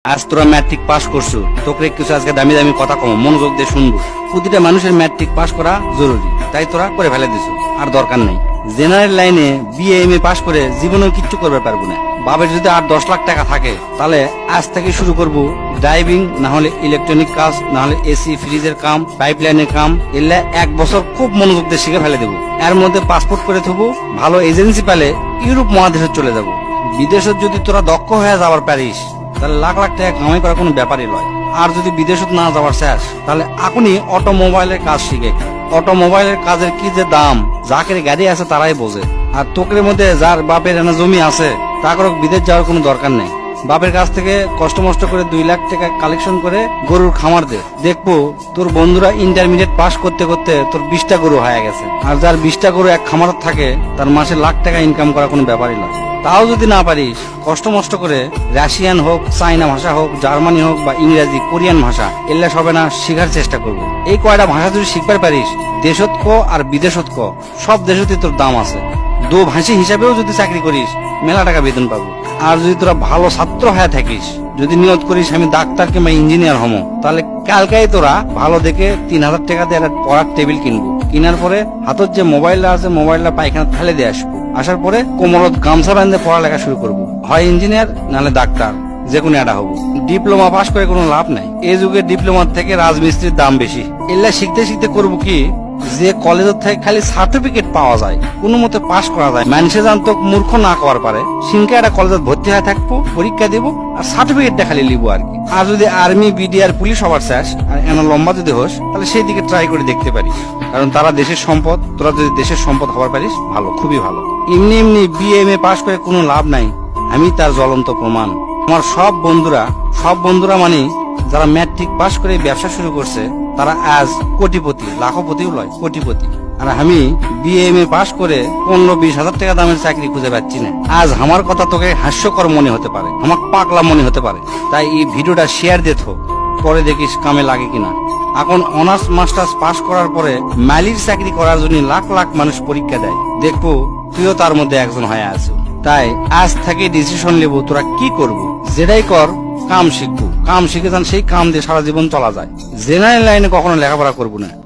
আজ তোরা matric pass করছো, তোকে কিছু আজকে দামি দামি কথা কম মনোযোগ দিয়ে শুনবো। প্রতিটা মানুষের ম্যাট্রিক পাস করা জরুরি, তাই তোরা করে ফেলে দিছো, আর দরকার নেই। জেনারেল লাইনে বিএ এম এ পাস করে জীবনেও কিচ্ছু করবে পারবো না। বাবার যদি 8-10 লাখ টাকা থাকে, তাহলে আজ থেকে শুরু করব ড্রাইভিং, না হলে ইলেকট্রনিক কাজ, না হলে এসি ফ্রিজের কাম, পাইপলাইনের কাম। এলে 1 বছর খুব মনোযোগ দিয়ে শিখে ফেলে দেবো। এর মধ্যে পাসপোর্ট করে থবো, ভালো এজেন্সি পেলে ইউরোপ মহাদেশে চলে যাব। বিদেশত যদি তোরা দক্ষ হয়ে যাবার পারিস, তাহলে লাখ লাখ টাকা কামাই করা কোনো ব্যাপারই নয়। আর যদি বিদেশত না যাওয়ার শেষ, তাহলে এখনই অটোমোবাইলের কাজ শিখে। অটোমোবাইলের কাজের কি যে দাম, যাকের গাড়ি আছে তারাই বোঝে। আর তোকের মধ্যে যার বাপের এনে জমি আছে, তাকে বিদেশ যাওয়ার কোনো দরকার নেই। বাপের কাছ থেকে কষ্ট মষ্ট করে 2 লাখ টাকা কালেকশন করে গরুর খামার দে, দেখবো তোর বন্ধুরা ইন্টারমিডিয়েট পাস করতে করতে তোর 20টা গরু হয়ে গেছে। আর যার 20টা গরু এক খামার থাকে, তার মাসে লাখ টাকা ইনকাম করা কোনো ব্যাপারই নয়। তাও যদি না পারিস, কষ্ট মষ্ট করে রাশিয়ান হোক, চাইনা ভাষা হোক, জার্মানি হোক বা ইংরেজি, কোরিয়ান ভাষা, এগুলা সবে না শিখার চেষ্টা করবো। এই কয়টা ভাষা যদি শিখবার পারিস, দেশত ক আর বিদেশত ক, সব দেশতে তোর দাম আছে। দো ভাষী হিসাবেও যদি চাকরি করিস, মেলা টাকা বেতন পাবো। আর যদি তোরা ভালো ছাত্র হয়ে থাকিস, যদি নিয়ত করিস আমি ডাক্তার কিংবা ইঞ্জিনিয়ার হমো, তাহলে কালকাই তোরা ভালো দেখে 3000 টাকা দিয়ে একটা পড়ার টেবিল কিনবো। কেনার পরে হাতত যে মোবাইলটা আছে, মোবাইলটা পায়খানা ফেলে দিয়ে আসবো। আসার পরে কোমরত গামছা বাঁধে পড়ালেখা শুরু করবো। হয় ইঞ্জিনিয়ার, নাহলে ডাক্তার, যে কোনো একটা হবো। ডিপ্লোমা পাস করে কোনো লাভ নাই। এই যুগে ডিপ্লোমার থেকে রাজমিস্ত্রির দাম বেশি। এগুলা শিখতে শিখতে করবো কি, যে কলেজের থেকে খালি সার্টিফিকেট পাওয়া যায়, কোনো মতে পাস করা যায়, মানুষে জানতো মূর্খ না করার পারে, সিনকে একটা কলেজে ভর্তি হয়ে থাকবো, পরীক্ষা দেবো, আর সার্টিফিকেটটা খালি লিবো আর কি। আর যদি আর্মি, বিডিআর, পুলিশ হবার চাস, আর এনা লম্বা যদি হোস, তাহলে সেই দিকে ট্রাই করে দেখতে পারিস। কারণ তারা দেশের সম্পদ, তোরা যদি দেশের সম্পদ হবার পারিস, ভালো, খুবই ভালো। এমনি এমনি বিএ এম এ পাস করে কোনো লাভ নাই, আমি তার জ্বলন্ত প্রমাণ। আমার সব বন্ধুরা মানে যারা ম্যাট্রিক পাস করে ব্যবসা শুরু করছে, তারা আজ কোটিপতি, লাখপতিও লয়, কোটিপতি। আর আমি বিএ এম এ পাস করে 15-20 হাজার টাকা দামের চাকরি খুঁজে পাচ্ছি না। আজ আমার কথা তোকে হাস্যকর মনে হতে পারে, আমার পাগলা মনে হতে পারে, তাই এই ভিডিওটা শেয়ার দে থো, পরে দেখিস কামে লাগে কিনা। এখন অনার্স মাস্টার্স পাস করার পরে মালির চাকরি করার জন্য লাখ লাখ মানুষ পরীক্ষা দেয়, দেখবো তুইও তার মধ্যে একজন হয়ে আছো। তাই আজ থেকে ডিসিশন নেবো তোরা কি করবো। যেটাই কর, কাম শিখবো, কাম শিখে যান, সেই কাম দিয়ে সারা জীবন চলা যায়। জেনারেল লাইনে কখনো লেখাপড়া করবো না।